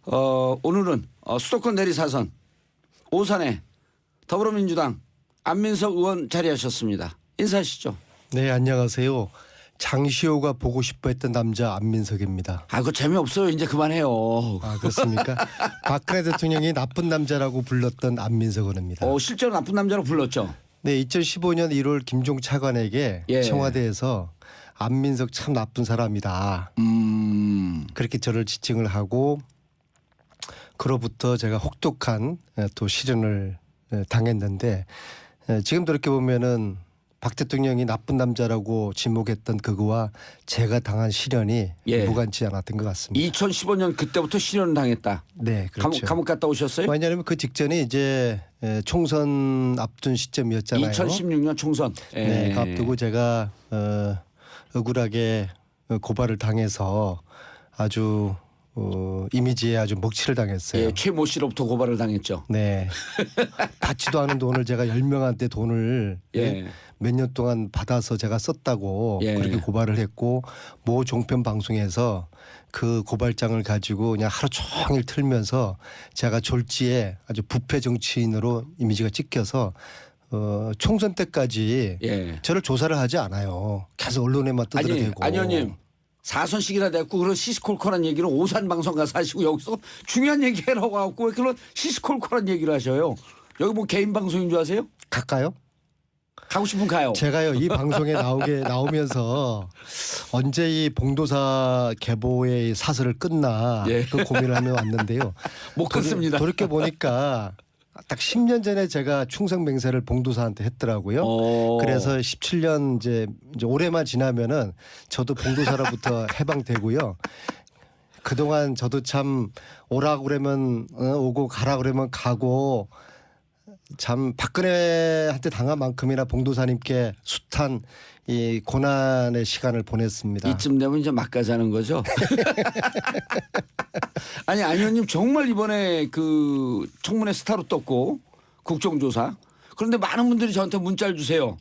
오늘은 수도권 내리사선 오산에 더불어민주당 안민석 의원 자리하셨습니다. 인사하시죠. 네, 안녕하세요. 장시호가 보고 싶어 했던 남자 안민석입니다. 아, 그거 재미없어요. 이제 그만해요. 아, 그렇습니까? 박근혜 대통령이 나쁜 남자라고 불렀던 안민석 의원입니다. 실제로 나쁜 남자로 불렀죠. 네, 2015년 1월 김종 차관에게 예. 청와대에서 안민석 참 나쁜 사람이다. 그렇게 저를 지칭을 하고 그로부터 제가 혹독한 또 시련을 당했는데 지금 돌이켜 보면은 박 대통령이 나쁜 남자라고 지목했던 그거와 제가 당한 시련이 예. 무관치 않았던 것 같습니다. 2015년 그때부터 실현을 당했다. 네, 그렇죠. 감옥 갔다 오셨어요? 왜냐하면 그 직전에 이제 총선 앞둔 시점이었잖아요. 2016년 총선. 네, 그 앞두고 제가 억울하게 고발을 당해서 아주 이미지에 아주 먹칠을 당했어요. 예, 최모 씨로부터 고발을 당했죠. 네. 받지도 않은 돈을 제가 10명한테 돈을 예. 몇 년 동안 받아서 제가 썼다고 예. 그렇게 고발을 했고 모 종편 방송에서 그 고발장을 가지고 그냥 하루 종일 틀면서 제가 졸지에 아주 부패 정치인으로 이미지가 찍혀서 총선 때까지 예. 저를 조사를 하지 않아요. 계속 언론에만 떠들어대고. 아니 의원님. 4선씩이나 됐고 그런 시시콜콜한 얘기를 오산 방송 가서 하시고 여기서 중요한 얘기라고 하고 왜 그런 시시콜콜한 얘기를 하셔요. 여기 뭐 개인 방송인 줄 아세요? 갈까요? 가고 싶으면 가요. 제가요 이 방송에 나오면서 언제 이 봉도사 계보의 사설을 끊나 예. 그 고민을 하며 왔는데요. 못 끊습니다. 돌이켜 보니까 딱 10년 전에 제가 충성 맹세를 봉도사한테 했더라고요. 그래서 17년 이제 올해만 지나면은 저도 봉도사로부터 해방되고요. 그동안 저도 참 오라고 그러면 오고 가라 그러면 가고 참 박근혜한테 당한 만큼이나 봉도사님께 숱한 이 고난의 시간을 보냈습니다. 이쯤 되면 이제 막 가자는 거죠. 아니 안 의원님 정말 이번에 그 청문회 스타로 떴고 국정조사. 그런데 많은 분들이 저한테 문자를 주세요.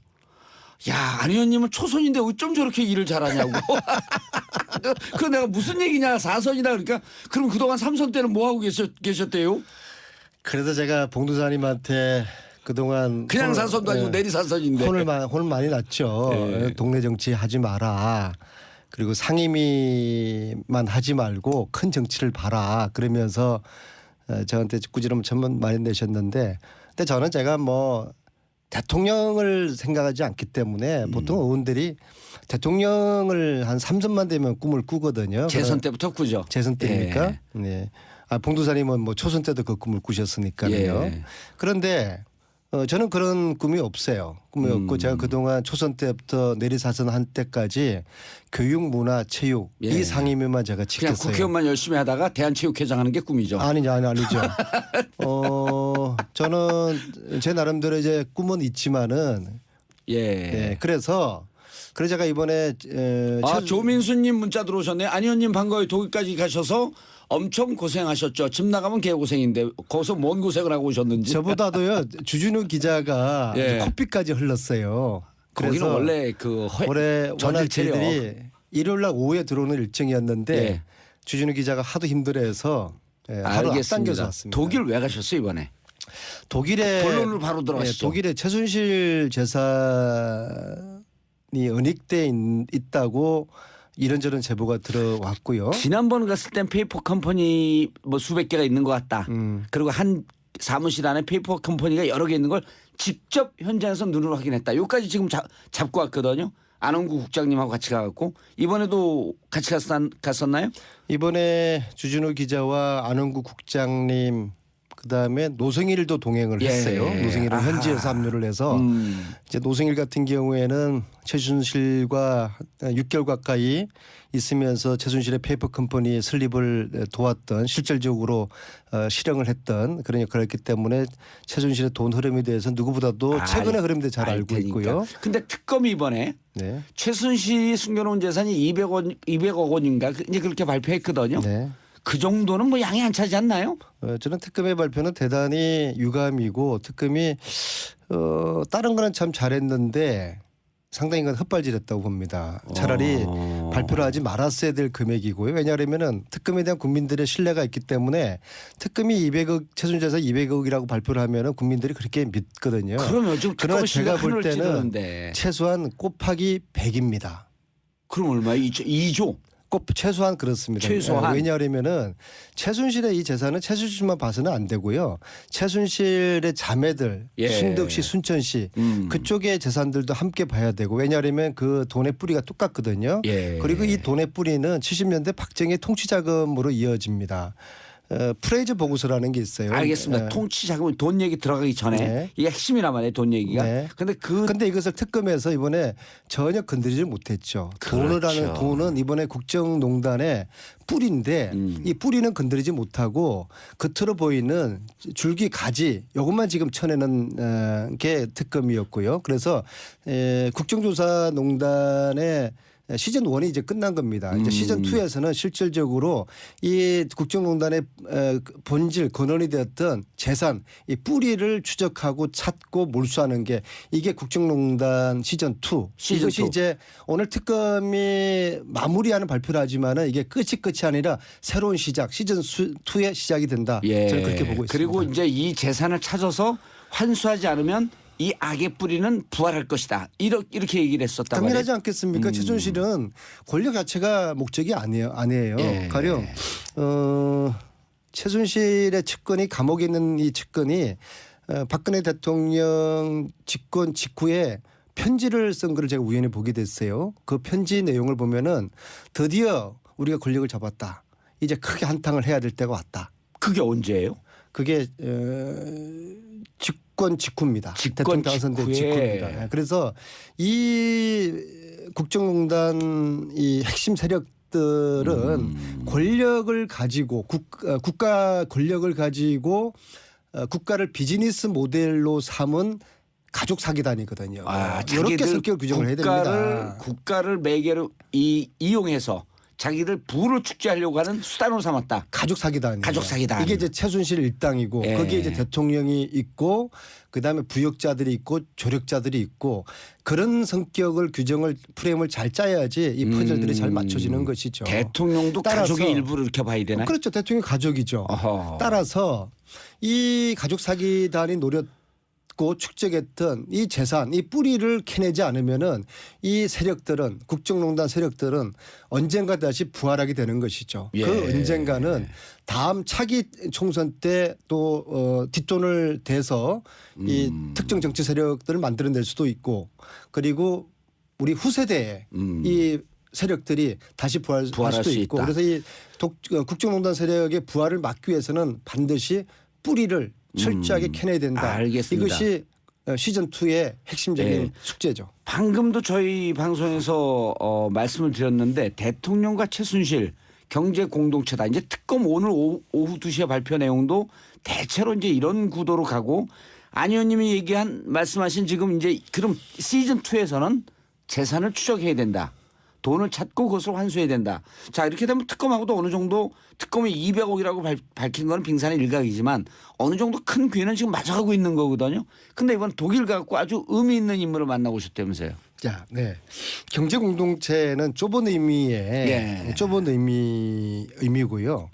야, 안 의원님은 초선인데 어쩜 저렇게 일을 잘하냐고. 그 내가 무슨 얘기냐 4선이다 그러니까 그럼 그동안 3선 때는 뭐 하고 계셨대요? 그래서 제가 봉도사님한테 그동안 그냥 4선도 아니고 내리 4선인데 혼을 많이 났죠. 예. 동네 정치 하지 마라. 그리고 상임위만 하지 말고 큰 정치를 봐라. 그러면서 저한테 꾸지람 참 많이 내셨는데 근데 저는 제가 뭐 대통령을 생각하지 않기 때문에 보통 의원들이 대통령을 한 3선만 되면 꿈을 꾸거든요. 재선 때부터 꾸죠. 재선 때입니까? 예. 네. 아, 봉도사님은 뭐 초선 때도 그 꿈을 꾸셨으니까요. 예. 그런데 저는 그런 꿈이 없어요. 꿈이 없고 제가 그동안 초선 때부터 내리사선 한 때까지 교육, 문화, 체육 예. 이 상임위만 제가 그냥 지켰어요. 국회의원만 열심히 하다가 대한체육회장 하는 게 꿈이죠. 아니죠. 저는 제 나름대로 이제 꿈은 있지만은 예. 네, 그래서 제가 이번에 조민수님 문자 들어오셨네요. 안 의원님 반가워요. 독일까지 가셔서 엄청 고생하셨죠. 집 나가면 개고생인데 거기서 뭔 고생을 하고 오셨는지. 저보다도요 주준우 기자가 예. 코피까지 흘렀어요. 거기는 그래서 원래 올해 워낙 전일체력. 저희들이 일요일날 오후에 들어오는 일정이었는데 예. 주준우 기자가 하도 힘들어해서 하루 앞당겨서 알겠습니다. 왔습니다. 독일 왜 가셨어요 이번에? 독일에 본론으로 바로 들어가시죠. 독일에 최순실 재산이 은닉돼 있다고 이런저런 제보가 들어왔고요. 지난번 갔을 땐 페이퍼 컴퍼니 뭐 수백 개가 있는 것 같다. 그리고 한 사무실 안에 페이퍼 컴퍼니가 여러 개 있는 걸 직접 현장에서 눈으로 확인했다. 여기까지 지금 잡고 왔거든요. 안홍구 국장님하고 같이 가갖고 이번에도 같이 갔었나요? 이번에 주준우 기자와 안홍구 국장님 그다음에 노승일도 동행을 예. 했어요. 노승일은 현지에서 합류를 해서 이제 노승일 같은 경우에는 최순실과 6개월 가까이 있으면서 최순실의 페이퍼 컴퍼니의 설립을 도왔던 실질적으로 실행을 했던 그런 역할을 했기 때문에 최순실의 돈 흐름에 대해서 누구보다도 최근의 흐름에 대해 잘 알고 있고요. 근데 특검이 이번에 네. 최순실이 숨겨놓은 재산이 200억 원인가 이제 그렇게 발표했거든요. 네. 그 정도는 뭐 양이 안 차지 않나요? 저는 특검의 발표는 대단히 유감이고 특검이 다른 거는 참 잘했는데 상당히 이건 헛발질했다고 봅니다. 차라리 발표를 하지 말았어야 될 금액이고요. 왜냐하면은 특검에 대한 국민들의 신뢰가 있기 때문에 특검이 200억 최순실에서 200억이라고 발표를 하면은 국민들이 그렇게 믿거든요. 그러면 지금 그러나 특검은 제가 볼 하늘을 때는 찌르는데. 최소한 곱하기 100입니다. 그럼 얼마예요? 2조? 꼭 최소한 그렇습니다. 최소한. 왜냐하면은 최순실의 이 재산은 최순실만 봐서는 안 되고요. 최순실의 자매들 예. 신덕 씨, 순천 씨 그쪽의 재산들도 함께 봐야 되고 왜냐하면 그 돈의 뿌리가 똑같거든요. 예. 그리고 이 돈의 뿌리는 70년대 박정희 통치 자금으로 이어집니다. 프레이즈 보고서라는 게 있어요. 알겠습니다. 통치 자금 돈 얘기 들어가기 전에 네. 이게 핵심이란 말이에요. 돈 얘기가. 네. 근데 이것을 특검에서 이번에 전혀 건드리지 못했죠. 그렇죠. 돈은 이번에 국정농단의 뿌리인데 이 뿌리는 건드리지 못하고 겉으로 보이는 줄기 가지 이것만 지금 쳐내는 게 특검이었고요. 그래서 국정조사농단의 시즌 1이 이제 끝난 겁니다. 이제 시즌 2에서는 실질적으로 이 국정농단의 본질 근원이 되었던 재산 이 뿌리를 추적하고 찾고 몰수하는 게 이게 국정농단 시즌 2. 시즌 이것이 2. 이제 오늘 특검이 마무리하는 발표를 하지만은 이게 끝이 아니라 새로운 시작 시즌 2의 시작이 된다. 예. 저는 그렇게 보고 있습니다. 그리고 이제 이 재산을 찾아서 환수하지 않으면 이 악의 뿌리는 부활할 것이다. 이렇게 얘기를 했었단 말이에요. 당연하지 않겠습니까? 최순실은 권력 자체가 목적이 아니에요. 예. 가령 최순실의 측근이 감옥에 있는 이 측근이 박근혜 대통령 집권 직후에 편지를 쓴 걸 제가 우연히 보게 됐어요. 그 편지 내용을 보면은 드디어 우리가 권력을 잡았다. 이제 크게 한탕을 해야 될 때가 왔다. 그게 언제예요? 그게 집권 직후입니다. 집권 대통령 당선된 직후에. 직후입니다. 네, 그래서 이 국정농단 이 핵심 세력들은 권력을 가지고 국가 권력을 가지고 국가를 비즈니스 모델로 삼은 가족 사기단이거든요. 이렇게 성격 규정을 해야 됩니다. 국가를 매개로 이용해서 자기들 부를 축제하려고 하는 수단으로 삼았다. 가족 사기단이에요. 가족 사기단. 이게 이제 최순실 일당이고 예. 거기에 이제 대통령이 있고 그다음에 부역자들이 있고 조력자들이 있고 그런 성격을 규정을 프레임을 잘 짜야지 이 퍼즐들이 잘 맞춰지는 것이죠. 대통령도 따라서 가족의 일부를 이렇게 봐야 되나요? 그렇죠. 대통령 가족이죠. 어허. 따라서 이 가족 사기단이 노렸고 축적했던 이 재산, 이 뿌리를 캐내지 않으면은 이 세력들은 국정농단 세력들은 언젠가 다시 부활하게 되는 것이죠. 예. 그 언젠가는 다음 차기 총선 때 또 뒷돈을 대서 이 특정 정치 세력들을 만들어낼 수도 있고 그리고 우리 후세대에 이 세력들이 다시 부활할 수도 있고 있다. 그래서 이 국정농단 세력의 부활을 막기 위해서는 반드시 뿌리를 철저하게 캐내야 된다. 알겠습니다. 이것이 시즌 2의 핵심적인 네. 숙제죠. 방금도 저희 방송에서 말씀을 드렸는데 대통령과 최순실 경제 공동체다. 이제 특검 오늘 오후 2시에 발표 내용도 대체로 이제 이런 구도로 가고 안 의원님이 말씀하신 지금 이제 그럼 시즌 2에서는 재산을 추적해야 된다. 돈을 찾고 그것을 환수해야 된다. 자 이렇게 되면 특검하고도 어느 정도 특검이 200억이라고 밝힌 건 빙산의 일각이지만 어느 정도 큰 귀는 지금 맞아가고 있는 거거든요. 근데 이번 독일 갖고 아주 의미 있는 인물을 만나오셨다면서요. 자, 네. 경제 공동체는 좁은 의미의 좁은 의미고요.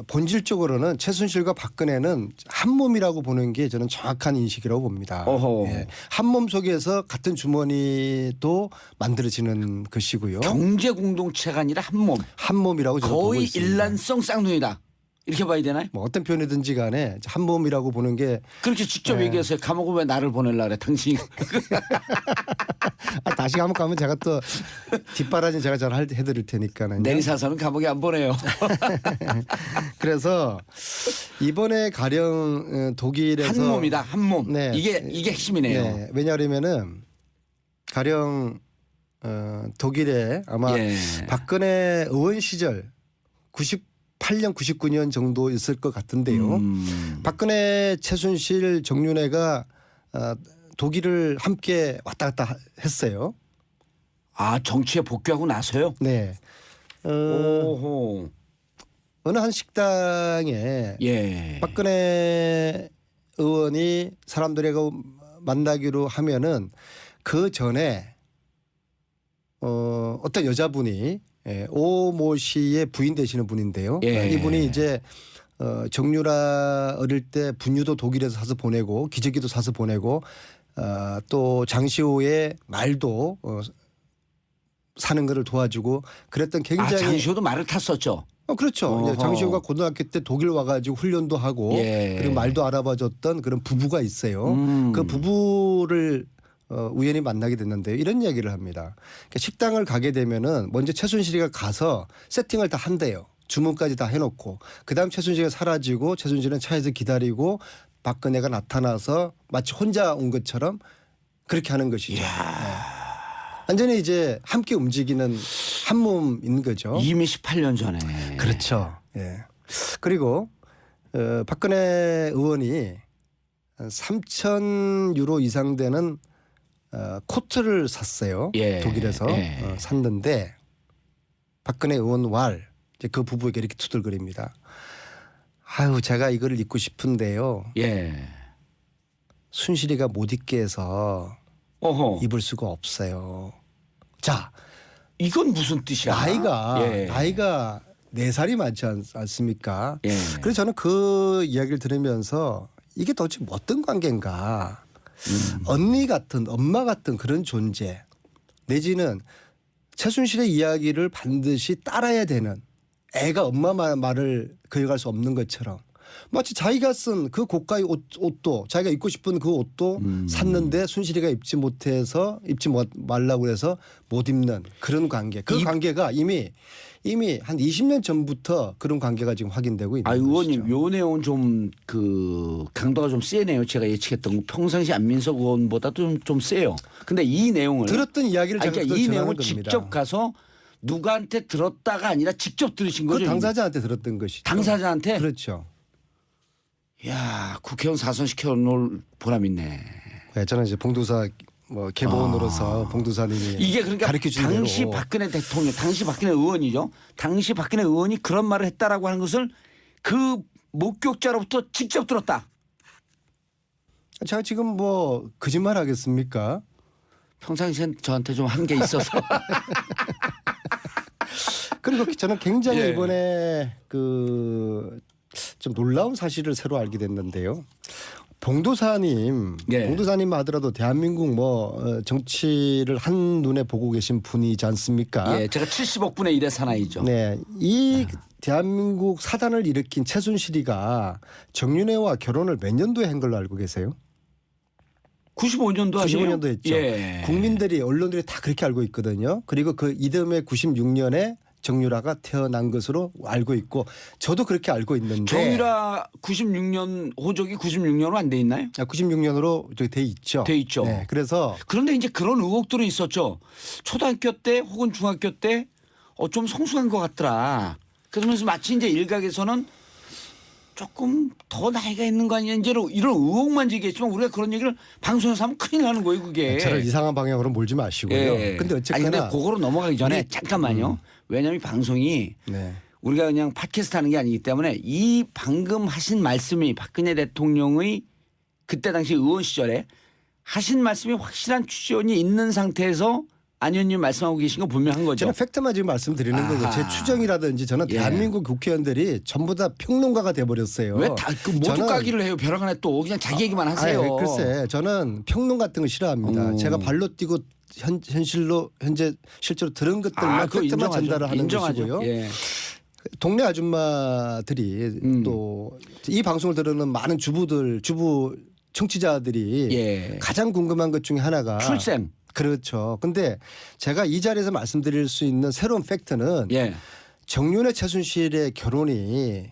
본질적으로는 최순실과 박근혜는 한 몸이라고 보는 게 저는 정확한 인식이라고 봅니다. 예. 한 몸 속에서 같은 주머니도 만들어지는 것이고요. 경제 공동체가 아니라 한 몸. 한 몸이라고 저는 보고 거의 있습니다. 일란성 쌍둥이다. 이렇게 봐야 되나요? 뭐 어떤 표현이든지 간에 한 몸이라고 보는 게 그렇게 직접 얘기해서 감옥에 왜 나를 보내려고 그래 당신이. 다시 감옥 가면 제가 또 뒷바라지 제가 잘 해드릴 테니까는. 내리사서는 감옥에 안 보내요. 그래서 이번에 가령 독일에서 한 몸이다. 한 몸. 네. 이게 핵심이네요. 네. 왜냐하면은 가령 독일에 아마 박근혜 의원 시절 98년 99년 정도 있을 것 같은데요. 박근혜 최순실 정윤회가 독일을 함께 왔다 갔다 했어요. 아 정치에 복귀하고 나서요? 네. 오호. 어느 한 식당에 박근혜 의원이 사람들하고 만나기로 하면은 그 전에 어떤 여자분이 오모 씨의 부인 되시는 분인데요. 예. 이분이 이제 정유라 어릴 때 분유도 독일에서 사서 보내고 기저귀도 사서 보내고 또 장시호의 말도 사는 거를 도와주고 그랬던 굉장히 장시호도 말을 탔었죠. 그렇죠. 어허. 이제 장시호가 고등학교 때 독일 와가지고 훈련도 하고 예. 그리고 말도 알아봐줬던 그런 부부가 있어요. 그 부부를 우연히 만나게 됐는데요. 이런 이야기를 합니다. 그러니까 식당을 가게 되면은 먼저 최순실이가 가서 세팅을 다 한대요. 주문까지 다 해놓고 그다음 최순실이가 사라지고 최순실은 차에서 기다리고 박근혜가 나타나서 마치 혼자 온 것처럼 그렇게 하는 것이죠. 네. 완전히 이제 함께 움직이는 한 몸인 거죠. 이미 18년 전에. 그렇죠. 예. 그리고 박근혜 의원이 3,000 유로 이상 되는 코트를 샀어요. 예. 독일에서 예. 샀는데 박근혜 의원 왈 이제 그 부부에게 이렇게 투덜거립니다. 아유 제가 이거를 입고 싶은데요. 예. 순실이가 못 입게 해서 어허. 입을 수가 없어요. 자 이건 무슨 뜻이야? 나이가 4살이 많지 않습니까? 예. 그래서 저는 그 이야기를 들으면서 이게 도대체 어떤 관계인가. 언니 같은 엄마 같은 그런 존재 내지는 최순실의 이야기를 반드시 따라야 되는 애가 엄마 말을 거역할 수 없는 것처럼 마치 자기가 쓴 그 고가의 옷도 자기가 입고 싶은 그 옷도 샀는데 순실이가 입지 말라고 해서 못 입는 그런 관계. 그 관계가 이미 한 20년 전부터 그런 관계가 지금 확인되고 있는 것이죠. 의원님 요 내용은 좀 그 강도가 좀 세네요. 제가 예측했던 거. 평상시 안민석 의원보다도 좀 세요. 근데 이 내용을 들었던 이야기를 제가 그러니까 이 전하는 내용을 겁니다. 직접 가서 누구한테 들었다가 아니라 직접 들으신 그 거죠. 당사자한테 들었던 것이죠. 당사자한테? 그렇죠. 야 국회의원 사선시켜 놓을 보람 있네. 네, 저는 이제 봉도사 개보원으로서 봉도사님이 이게 그러니까 가르쳐 준 당시 대로 박근혜 대통령, 당시 박근혜 의원이죠. 당시 박근혜 의원이 그런 말을 했다라고 하는 것을 그 목격자로부터 직접 들었다. 제가 지금 거짓말 하겠습니까? 평상시엔 저한테 좀 한 게 있어서. 그리고 저는 굉장히 예. 이번에 좀 놀라운 사실을 새로 알게 됐는데요. 봉도사님 하더라도 대한민국 정치를 한눈에 보고 계신 분이지 않습니까? 예, 제가 70억 분의 1의 사나이죠. 네, 이 대한민국 사단을 일으킨 최순실이가 정윤회와 결혼을 몇 년도에 한 걸로 알고 계세요? 95년도 아니에요? 95년도 했죠. 예. 국민들이 언론들이 다 그렇게 알고 있거든요. 그리고 그 이듬해 96년에 정유라가 태어난 것으로 알고 있고 저도 그렇게 알고 있는데 정유라 96년 호적이 96년으로 안 돼 있나요? 96년으로 돼 있죠. 돼 있죠. 네, 그래서 그런데 이제 그런 의혹들은 있었죠. 초등학교 때 혹은 중학교 때 좀 성숙한 것 같더라. 그러면서 마치 이제 일각에서는 조금 더 나이가 있는 거 아니냐 이제 이런 의혹만 제기했지만 우리가 그런 얘기를 방송에서 하면 큰일 나는 거예요 그게. 저를 이상한 방향으로 몰지 마시고요. 예. 근데 어쨌거나 근데 그거로 넘어가기 전에 잠깐만요. 왜냐하면 이 방송이 네. 우리가 그냥 팟캐스트 하는 게 아니기 때문에 이 방금 하신 말씀이 박근혜 대통령의 그때 당시 의원 시절에 하신 말씀이 확실한 추정이 있는 상태에서 안 의원님 말씀하고 계신 거 분명한 거죠. 저는 팩트만 지금 말씀드리는 거고 제 추정이라든지 저는 대한민국 국회의원들이 전부 다 평론가가 돼버렸어요. 왜 다 그 모두 까기를 해요? 벼랑 안에 또 그냥 자기 얘기만 하세요. 글쎄 저는 평론 같은 거 싫어합니다. 제가 발로 뛰고 현재 실제로 들은 것들만 팩트만 전달을 하는 것이고요. 예. 동네 아줌마들이 또 이 방송을 들으는 많은 주부 청취자들이 가장 궁금한 것 중에 하나가 출생. 그렇죠. 근데 제가 이 자리에서 말씀드릴 수 있는 새로운 팩트는 정윤회 최순실의 결혼이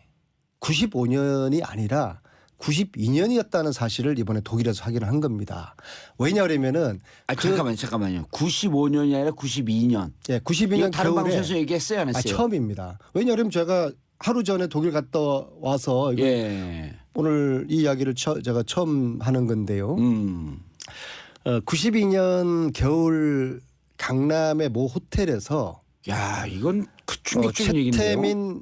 95년이 아니라 92년이었다는 사실을 이번에 독일에서 확인을 한 겁니다. 왜냐하면은 잠깐만요. 95년이 아니라 92년. 예, 92년 다른 겨울에 방송에서 얘기했어요, 안 했어요? 처음입니다. 왜냐하면 제가 하루 전에 독일 갔다 와서 오늘 이 이야기를 제가 처음 하는 건데요. 92년 겨울 강남의 모 호텔에서 야 이건 충격적인 얘기인데요. 최태민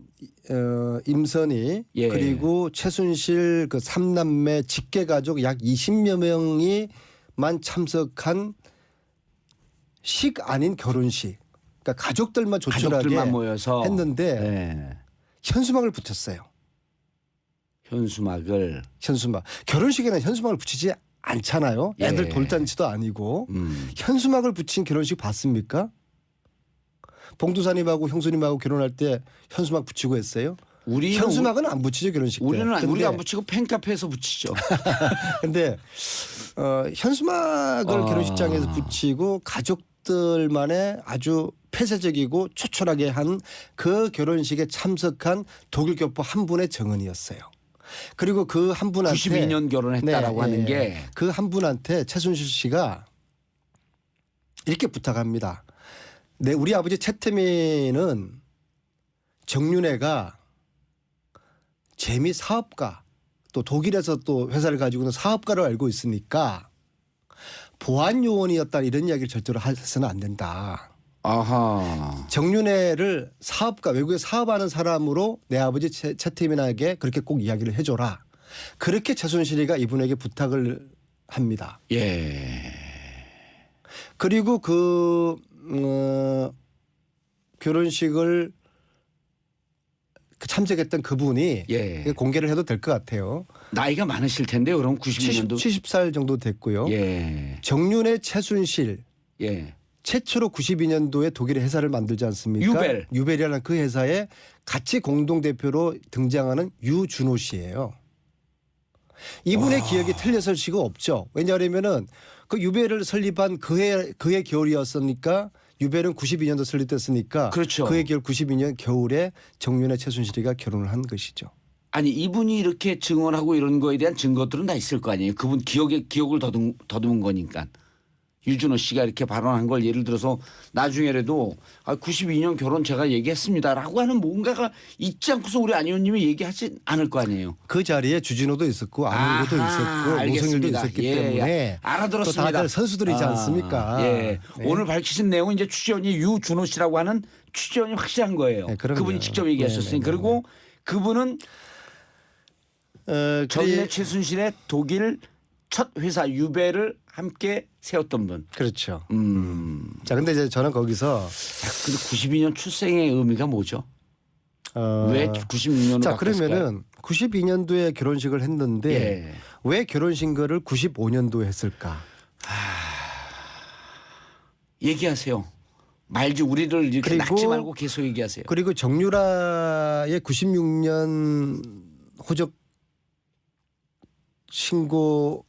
임선희 그리고 최순실 그 3남매 직계 가족 약 20여 명이만 참석한 아닌 결혼식. 그러니까 가족들만 조촐하게 가족들만 모여서 했는데 네. 현수막을 붙였어요. 현수막을 현수막. 결혼식에는 현수막을 붙이지 않잖아요. 애들 예. 돌잔치도 아니고. 현수막을 붙인 결혼식 봤습니까? 봉도사님하고 형수님하고 결혼할 때 현수막 붙이고 했어요? 현수막은 안 붙이죠 결혼식 때. 우리가 안 붙이고 팬카페에서 붙이죠. 근데 현수막을 결혼식장에서 붙이고 가족들만의 아주 폐쇄적이고 초촐하게 한 그 결혼식에 참석한 독일 교포 한 분의 정언이었어요. 그리고 그 한 분한테 92년 결혼했다라고 하는 게 그 한 분한테 최순실 씨가 이렇게 부탁합니다. 네, 우리 아버지 최태민은 정윤회가 재미 사업가 또 독일에서 또 회사를 가지고 있는 사업가로 알고 있으니까 보안 요원이었다 이런 이야기를 절대로 해서는 안 된다. 아하. 정윤회를 사업가 외국에 사업하는 사람으로 내 아버지 최태민에게 그렇게 꼭 이야기를 해줘라. 그렇게 최순실이가 이분에게 부탁을 합니다. 예. 그리고 그 결혼식을 참석했던 그분이 예. 공개를 해도 될 것 같아요. 나이가 많으실 텐데요. 그럼 92년도 70살 정도 됐고요. 예. 정윤회 최순실 예. 최초로 92년도에 독일의 회사를 만들지 않습니까? 유벨이라는 그 회사에 같이 공동대표로 등장하는 유준호 씨예요. 이분의 기억이 틀렸을 수가 없죠. 왜냐하면은 그 유벨을 설립한 그해 겨울이었으니까 유벨은 92년도 설립됐으니까 그렇죠. 그해 겨울 92년 겨울에 정윤회 최순실이가 결혼을 한 것이죠. 아니 이분이 이렇게 증언하고 이런 거에 대한 증거들은 다 있을 거 아니에요. 그분 기억을 더듬은 거니까. 유준호 씨가 이렇게 발언한 걸 예를 들어서 나중에라도 92년 결혼 제가 얘기했습니다라고 하는 뭔가가 있지 않고서 우리 안 의원님이 얘기하지 않을 거 아니에요. 그 자리에 주진호도 있었고 안우호도 있었고 노성일도 있었기 때문에 알아들었습니다. 또 다들 선수들이지 않습니까? 예. 네. 오늘 밝히신 내용은 이제 취재원이 유준호 씨라고 하는 취재원이 확실한 거예요. 네, 그럼요. 그분이 직접 얘기하셨으니 네. 그리고 그분은 정윤회 그래, 최순실의 독일 첫 회사 유벨을 함께 세웠던 분. 그렇죠. 자, 자, 근데 이제 저는 거기서 근데 92년 출생의 의미가 뭐죠? 왜 96년으로 자 그러면은 92년도에 결혼식을 했는데 예. 왜 결혼식을 95년도에 했을까? 얘기하세요. 말지 우리를 이렇게 그리고- 낚지 말고 계속 얘기하세요. 그리고 정유라의 96년 호적 신고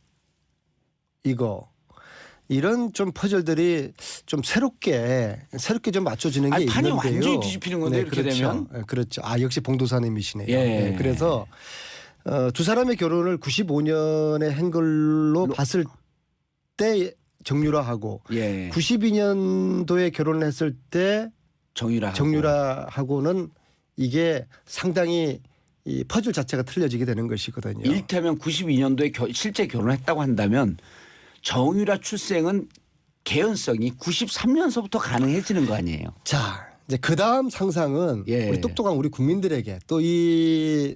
이런 좀 퍼즐들이 좀 새롭게 좀 맞춰지는 게 아니, 판이 있는데요. 완전히 뒤집히는 건데 이렇게 그렇죠. 되면. 네, 그렇죠. 역시 봉도사님이시네요. 예. 네, 그래서 두 사람의 결혼을 95년에 한 걸로 봤을 때 정유라하고 예. 92년도에 결혼을 했을 때 정유라하고는 이게 상당히 이 퍼즐 자체가 틀려지게 되는 것이거든요. 일테면 92년도에 실제 결혼했다고 한다면 정유라 출생은 개연성이 93년서부터 가능해지는 거 아니에요. 자, 이제 그 다음 상상은 예. 우리 똑똑한 우리 국민들에게 또 이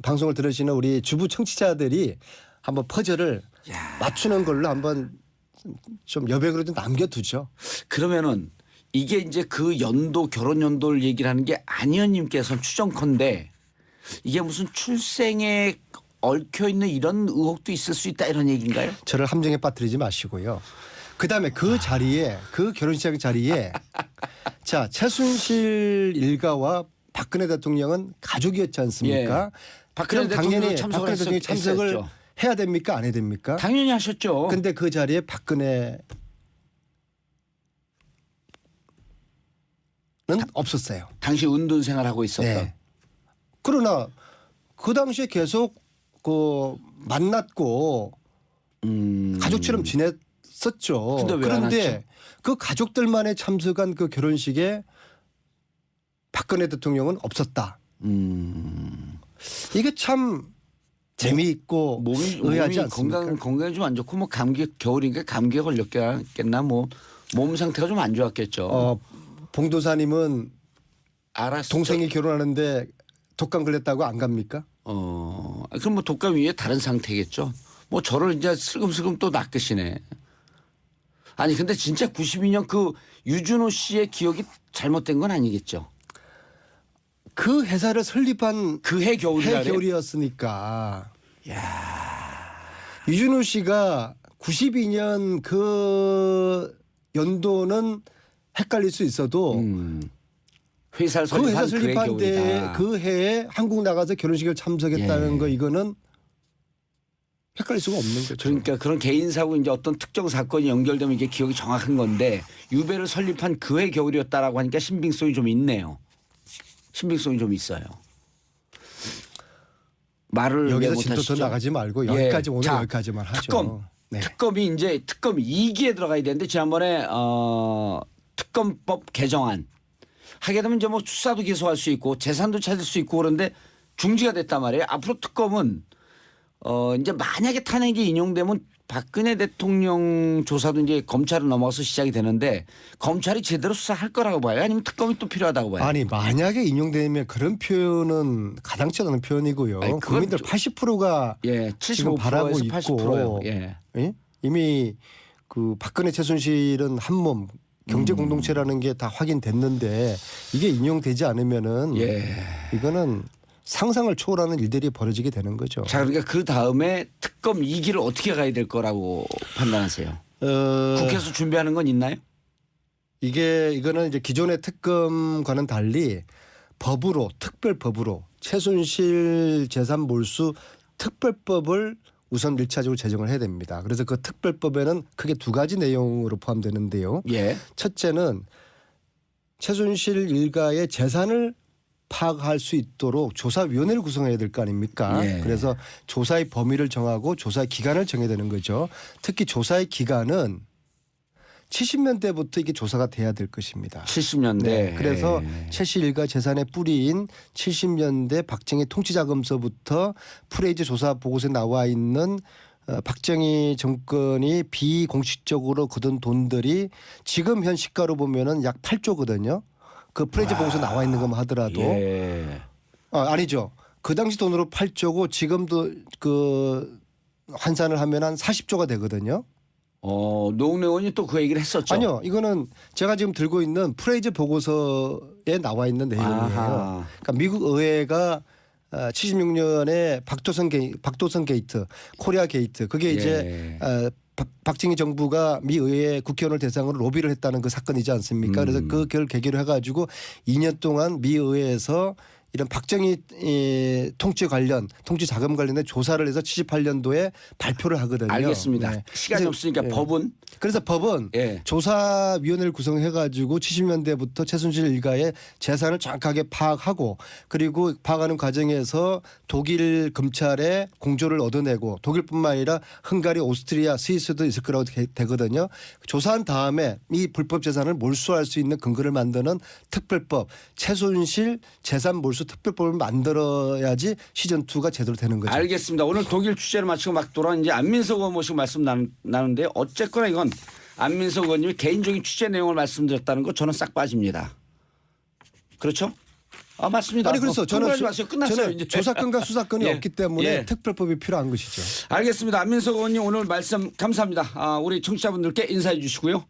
방송을 들으시는 우리 주부 청취자들이 한번 퍼즐을 맞추는 걸로 한번 좀 여백으로 좀 남겨두죠. 그러면은 이게 이제 그 연도 결혼 연도를 얘기를 하는 게 안 의원님께서는 추정컨대 이게 무슨 출생에 얽혀 있는 이런 의혹도 있을 수 있다 이런 얘기인가요? 저를 함정에 빠뜨리지 마시고요. 그다음에 그 자리에 그 결혼식 자리에 자 최순실 일가와 박근혜 대통령은 가족이었지 않습니까? 박근혜 그럼 당연히 대통령도 박근혜 대통령이 참석을 했었죠. 해야 됩니까? 안 해야 됩니까? 당연히 하셨죠. 근데 그 자리에 박근혜는 없었어요. 당시 운동 생활하고 있었던. 네. 그러나 그 당시에 계속 그 만났고 가족처럼 지냈었죠. 근데 왜안 그런데 왔죠? 그 가족들만의 참석한 그 결혼식에 박근혜 대통령은 없었다. 이게 참 재미있고 몸이 의아하지 않습니까? 건강이 좀 안 좋고 뭐 감기 겨울이니까 감기에 걸렸겠나 뭐 몸 상태가 좀 안 좋았겠죠. 봉도사님은 알았어. 동생이 결혼하는데 독감 걸렸다고 안 갑니까? 그럼 뭐 독감 위에 다른 상태겠죠. 뭐 저를 이제 슬금슬금 또 낚으시네. 아니 근데 진짜 92년 그 유준호 씨의 기억이 잘못된 건 아니겠죠? 그 회사를 설립한 그 해 겨울이라 겨울이었으니까. 유준호 씨가 92년 그 연도는 헷갈릴 수 있어도 회사를 그 회사 설립한 그해 설립한 때 겨울이다. 그 해에 한국 나가서 결혼식을 참석했다는 예. 거 이거는 헷갈릴 수가 없는 거죠. 그러니까 그런 개인사고 이제 어떤 특정 사건이 연결되면 이게 기억이 정확한 건데 유배를 설립한 그해 겨울이었다라고 하니까 신빙성이 좀 있네요. 신빙성이 좀 있어요. 말을 왜 여기서 진도 못하시죠? 더 나가지 말고 예. 여기까지 오늘 자, 여기까지만 하죠. 특검. 네. 특검이 이제 특검 2기에 들어가야 되는데 지난번에 특검법 개정안 하게 되면 이제 뭐 수사도 계속할 수 있고 재산도 찾을 수 있고 그런데 중지가 됐단 말이에요. 앞으로 특검은 이제 만약에 탄핵이 인용되면 박근혜 대통령 조사도 이제 검찰로 넘어가서 시작이 되는데 검찰이 제대로 수사할 거라고 봐요. 아니면 특검이 또 필요하다고 봐요. 아니 만약에 인용되면 그런 표현은 가당치 않은 표현이고요. 아니, 그건 국민들 80%가 예, 지금 75%에서 바라고 80%예요. 있고 예. 예? 이미 그 박근혜 최순실은 한 몸 경제 공동체라는 게 다 확인됐는데 이게 인용되지 않으면은 예. 이거는 상상을 초월하는 일들이 벌어지게 되는 거죠. 자, 그러니까 그 다음에 특검 2기를 어떻게 가야 될 거라고 판단하세요? 국회에서 준비하는 건 있나요? 이거는 이제 기존의 특검과는 달리 법으로 특별법으로 최순실 재산 몰수 특별법을 우선 1차적으로 제정을 해야 됩니다. 그래서 그 특별법에는 크게 두 가지 내용으로 포함되는데요. 예. 첫째는 최순실 일가의 재산을 파악할 수 있도록 조사위원회를 구성해야 될 거 아닙니까? 예. 그래서 조사의 범위를 정하고 조사의 기간을 정해야 되는 거죠. 특히 조사의 기간은 70년대부터 이게 조사가 돼야 될 것입니다. 70년대. 네. 그래서 예. 최 씨 일가 재산의 뿌리인 70년대 박정희 통치자금서부터 프레이즈 조사 보고서에 나와 있는 박정희 정권이 비공식적으로 거둔 돈들이 지금 현 시가로 보면은 약 8조거든요. 그 프레이즈 보고서 나와 있는 것만 하더라도 예. 아니죠. 그 당시 돈으로 8조고 지금도 그 환산을 하면 한 40조가 되거든요. 노웅래 의원이 또 그 얘기를 했었죠. 아니요. 이거는 제가 지금 들고 있는 프레이즈 보고서에 나와 있는 내용이에요. 아하. 그러니까 미국 의회가 76년에 박도선 게이트, 코리아 게이트 그게 이제 박정희 정부가 미 의회 국회의원을 대상으로 로비를 했다는 그 사건이지 않습니까? 그래서 그걸 계기로 해가지고 2년 동안 미 의회에서 이런 박정희 통치 자금 관련된 조사를 해서 78년도에 발표를 하거든요. 알겠습니다. 네. 시간이 그래서, 없으니까 예. 법은 그래서 법은 예. 조사위원회를 구성해가지고 70년대부터 최순실 일가의 재산을 정확하게 파악하고 그리고 파악하는 과정에서 독일 검찰의 공조를 얻어내고 독일뿐만 아니라 헝가리, 오스트리아, 스위스도 있을 거라고 되거든요. 조사한 다음에 이 불법 재산을 몰수할 수 있는 근거를 만드는 특별법, 최순실 재산 몰수 특별법을 만들어야지 시즌2가 제대로 되는 거죠. 알겠습니다. 오늘 독일 취재를 마치고 막 돌아온 이제 안민석 의원 모시고 말씀 나누는데 어쨌거나 이건 안민석 의원님이 개인적인 취재 내용을 말씀드렸다는 거 저는 싹 빠집니다. 그렇죠? 맞습니다. 아니 그래서 흥분하지 마세요. 끝났어요. 저는 이제. 조사권과 수사권이 예. 없기 때문에 예. 특별법이 필요한 것이죠. 알겠습니다. 안민석 의원님 오늘 말씀 감사합니다. 우리 청취자분들께 인사해 주시고요.